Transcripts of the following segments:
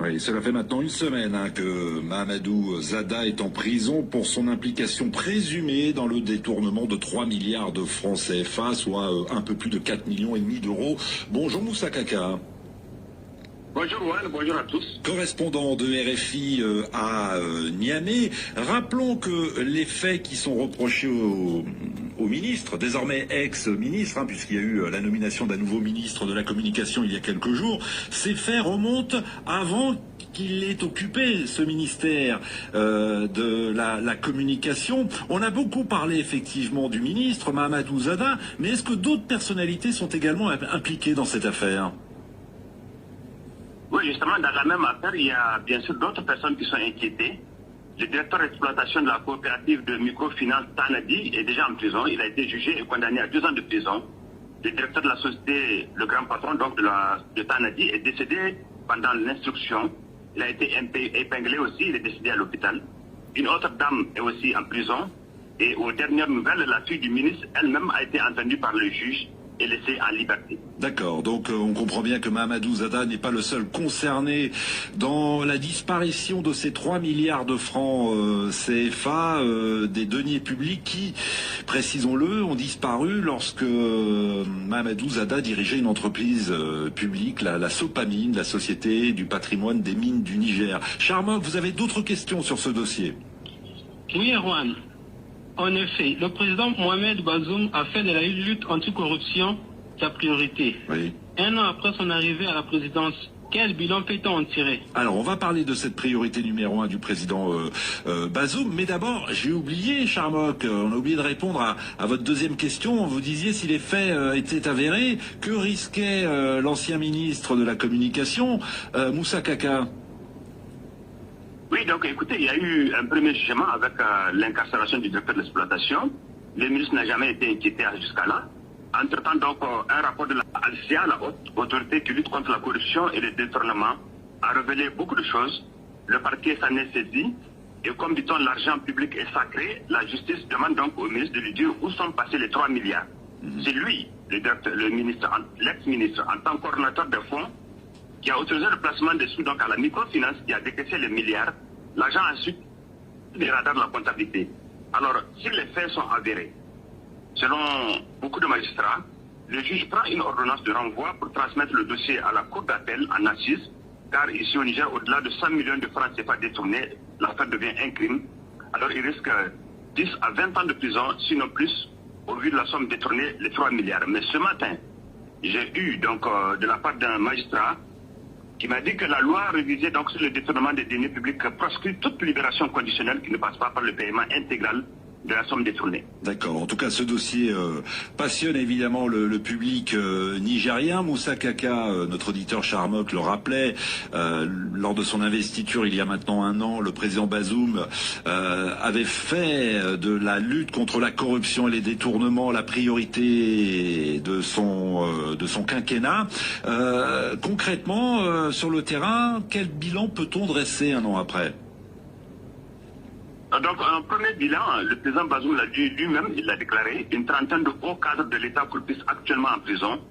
Oui, cela fait maintenant une semaine que Mahamadou Zada est en prison pour son implication présumée dans le détournement de 3 milliards de francs CFA, soit un peu plus de 4,5 millions d'euros. Bonjour Moussa Kaka. Bonjour Juan, bonjour à tous. Correspondant de RFI à Niamey, rappelons que les faits qui sont reprochés au ministre, désormais ex-ministre, puisqu'il y a eu la nomination d'un nouveau ministre de la communication il y a quelques jours, ces faits remontent avant qu'il ait occupé ce ministère de la communication. On a beaucoup parlé effectivement du ministre, Mahamadou Zada, mais est-ce que d'autres personnalités sont également impliquées dans cette affaire ? Oui, justement, dans la même affaire, il y a bien sûr d'autres personnes qui sont inquiétées. Le directeur d'exploitation de la coopérative de microfinance Tanadi est déjà en prison. Il a été jugé et condamné à 2 ans de prison. Le directeur de la société, le grand patron donc de Tanadi, est décédé pendant l'instruction. Il a été épinglé aussi, il est décédé à l'hôpital. Une autre dame est aussi en prison. Et aux dernières nouvelles, la fille du ministre elle-même a été entendue par le juge et laissée en liberté. D'accord, donc on comprend bien que Mahamadou Zada n'est pas le seul concerné dans la disparition de ces 3 milliards de francs CFA, des deniers publics qui, précisons-le, ont disparu lorsque Mahamadou Zada dirigeait une entreprise publique, la Sopamine, la Société du patrimoine des mines du Niger. Charmok, vous avez d'autres questions sur ce dossier? Oui, Erwan. En effet, le président Mohamed Bazoum a fait de la lutte anticorruption sa priorité. Oui. 1 an après son arrivée à la présidence, quel bilan peut-on en tirer? Alors, on va parler de cette priorité numéro 1 du président Bazoum, mais d'abord, j'ai oublié, Charmok, on a oublié de répondre à votre deuxième question. Vous disiez si les faits étaient avérés, que risquait l'ancien ministre de la Communication, Moussa Kaka? Oui, donc écoutez, il y a eu un premier jugement avec l'incarcération du directeur de l'exploitation. Le ministre n'a jamais été inquiété jusqu'à là. Entre-temps, donc, un rapport de la ALCIA, la haute autorité qui lutte contre la corruption et le détournement, a révélé beaucoup de choses. Le parquet s'en est saisi. Et comme dit-on, l'argent public est sacré. La justice demande donc au ministre de lui dire où sont passés les 3 milliards. C'est lui, le ministre, l'ex-ministre, en tant que coordonnateur des fonds, qui a autorisé le placement des sous donc à la microfinance, qui a décaissé les milliards. L'argent ensuite les radars de la comptabilité. Alors, si les faits sont avérés, selon beaucoup de magistrats, le juge prend une ordonnance de renvoi pour transmettre le dossier à la cour d'appel en assise, car ici au Niger, au-delà de 100 millions de francs CFA détournés, l'affaire devient un crime. Alors, il risque 10 à 20 ans de prison, sinon plus, au vu de la somme détournée, les 3 milliards. Mais ce matin, j'ai eu donc de la part d'un magistrat qui m'a dit que la loi révisée donc sur le détournement des deniers publics proscrit toute libération conditionnelle qui ne passe pas par le paiement intégral de la somme détournée. D'accord. En tout cas, ce dossier passionne évidemment le public nigérien. Moussa Kaka, notre auditeur Charmok, le rappelait, lors de son investiture il y a maintenant 1 an, le président Bazoum avait fait de la lutte contre la corruption et les détournements la priorité de son quinquennat. Concrètement, sur le terrain, quel bilan peut-on dresser 1 an après ? Donc, un premier bilan, le président Bazoum l'a dit lui-même, il l'a déclaré, une trentaine de hauts cadres de l'État croupissent actuellement en prison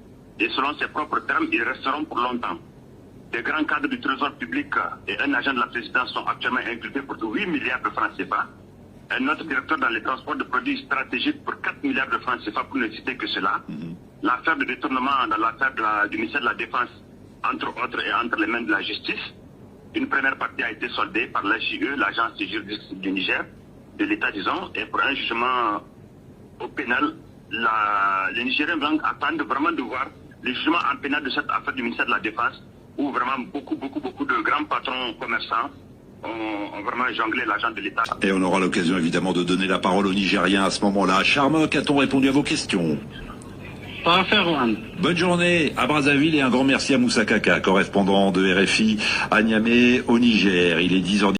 et selon ses propres termes, ils resteront pour longtemps. Des grands cadres du Trésor public et un agent de la présidence sont actuellement inculpés pour 8 milliards de francs CFA. Un autre directeur dans les transports de produits stratégiques pour 4 milliards de francs CFA, pour ne citer que cela. L'affaire de détournement dans l'affaire du ministère de la Défense, entre autres, et entre les mains de la justice. Une première partie a été soldée par l'AJE, l'Agence juridique du Niger, de l'État, disons, et pour un jugement au pénal, les Nigériens attendent vraiment de voir le jugement en pénal de cette affaire du ministère de la Défense, où vraiment beaucoup de grands patrons commerçants ont vraiment jonglé l'argent de l'État. Et on aura l'occasion évidemment de donner la parole aux Nigériens à ce moment-là. Charmok, a-t-on répondu à vos questions? Parfait, Juan. Bonne journée à Brazzaville et un grand merci à Moussa Kaka, correspondant de RFI à Niamey au Niger. Il est 10h10.